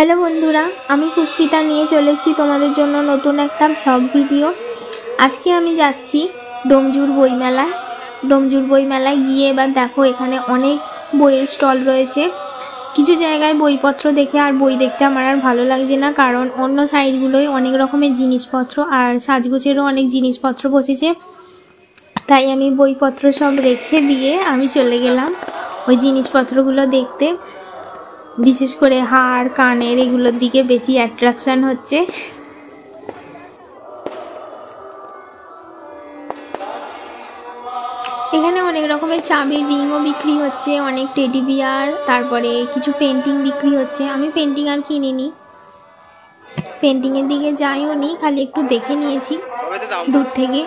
Hello বন্ধুরা, আমি পুষ্পিতা নিয়ে চলে এসেছি তোমাদের জন্য নতুন একটা ব্লগ ভিডিও। আজকে আমি যাচ্ছি ডোমজুর বইমেলায়। ডোমজুর বইমেলায় গিয়ে এবার দেখো এখানে অনেক বইয়ের স্টল রয়েছে। কিছু জায়গায় বইপত্র দেখে আর বই দেখতে আমার আর ভালো লাগছে না, কারণ অন্য সাইডগুলোয় অনেক রকমের জিনিসপত্র আর সাজগোজেরও অনেক জিনিসপত্র বসেছে। তাই আমি বইপত্র সব রেখে দিয়ে আমি চলে গেলাম ওই জিনিসপত্রগুলো দেখতে। বিশেষ করে হার কানের এগুলোর দিকে বেশি অ্যাট্রাকশন হচ্ছে। এখানে অনেক রকমের চাবির রিংও বিক্রি হচ্ছে, অনেক টেডি বিয়ার, তারপরে কিছু পেন্টিং বিক্রি হচ্ছে। আমি পেন্টিং আর কিনিনি, পেন্টিংয়ের দিকে যাইও নি, খালি একটু দেখে নিয়েছি দূর থেকে।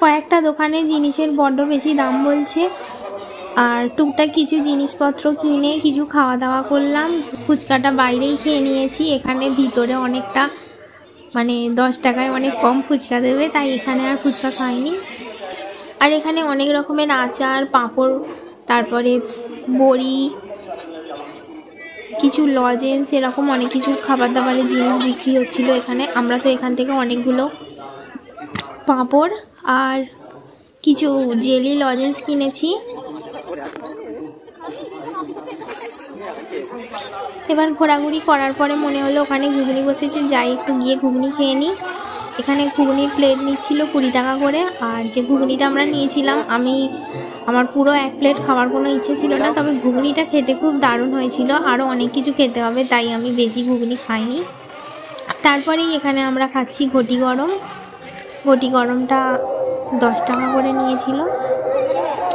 কয়েকটা দোকানে জিনিসের বড্ড বেশি দাম বলছে, আর টুকটাক কিছু জিনিসপত্র কিনে কিছু খাওয়া দাওয়া করলাম। ফুচকাটা বাইরেই খেয়ে নিয়েছি, এখানে ভিতরে অনেকটা 10 টাকায় অনেক কম ফুচকা দেবে, তাই এখানে আর ফুচকা খাইনি। আর এখানে অনেক রকমের আচার, পাঁপড়, তারপরে বড়ি, কিছু লজেন্স, এরকম অনেক কিছু খাবার দাবারের জিনিস বিক্রি হচ্ছিল এখানে। আমরা তো এখান থেকে অনেকগুলো পাঁপড় আর কিছু জেলি লজেন্স কিনেছি। এবার ঘোরাঘুরি করার পরে মনে হলো ওখানে ঘুগনি বসেছে, যাই একটু গিয়ে ঘুগনি খেয়ে নিই। এখানে ঘুগনির প্লেট নিচ্ছিল 20 টাকা করে, আর যে ঘুগনিটা আমরা নিয়েছিলাম আমার পুরো 1 প্লেট খাওয়ার কোনো ইচ্ছে ছিল না, তবে ঘুগনিটা খেতে খুব দারুণ হয়েছিল। আরও অনেক কিছু খেতে হবে, তাই আমি বেশি ঘুগনি খাইনি। তারপরেই এখানে আমরা খাচ্ছি ঘটি গরম। ঘটি গরমটা 10 টাকা করে নিয়েছিল।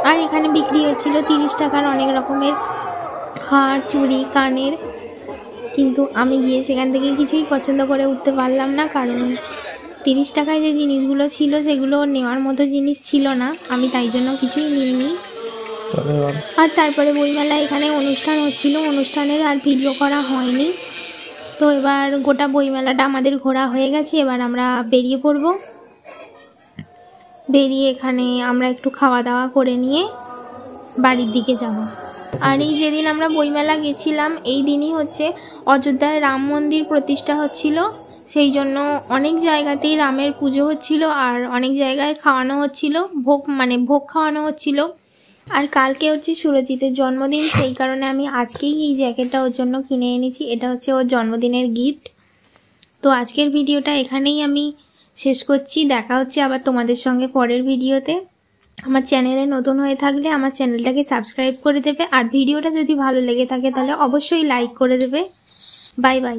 আর এখানে বিক্রি হচ্ছিল 30 টাকার অনেক রকমের হার, চুড়ি, কানের। কিন্তু আমি গিয়ে সেখান থেকে কিছুই পছন্দ করে উঠতে পারলাম না, কারণ 30 টাকায় যে জিনিসগুলো ছিল সেগুলো নেওয়ার মতো জিনিস ছিল না, আমি তাই জন্য কিছুই নিইনি। আর তারপরে বইমেলায় এখানে অনুষ্ঠান হচ্ছিল, অনুষ্ঠানের আর ভিডিও করা হয়নি। তো এবার গোটা বইমেলাটা আমাদের ঘোরা হয়ে গেছে, এবার আমরা বেরিয়ে পড়ব। বেরিয়ে এখানে আমরা একটু খাওয়া দাওয়া করে নিয়ে বাড়ির দিকে যাব। আর এই যেদিন আমরা বইমেলা গেছিলাম এই দিনই হচ্ছে অযোধ্যায় রাম মন্দির প্রতিষ্ঠা হচ্ছিল, সেই জন্য অনেক জায়গাতেই রামের পুজো হচ্ছিল আর অনেক জায়গায় খাওয়ানো হচ্ছিল, ভোগ খাওয়ানো হচ্ছিল। আর কালকে হচ্ছে সুরজিতের জন্মদিন, সেই কারণে আমি আজকেই এই জ্যাকেটটা ওর জন্য কিনে এনেছি। এটা হচ্ছে ওর জন্মদিনের গিফট। তো আজকের ভিডিওটা এখানেই আমি শেষ করছি, দেখা হচ্ছে আবার তোমাদের সঙ্গে পরের ভিডিওতে। আমার চ্যানেলে নতুন হয়ে থাকলে আমার চ্যানেলটাকে সাবস্ক্রাইব করে দেবে, আর ভিডিওটা যদি ভালো লেগে থাকে তাহলে অবশ্যই লাইক করে দেবে। Bye bye.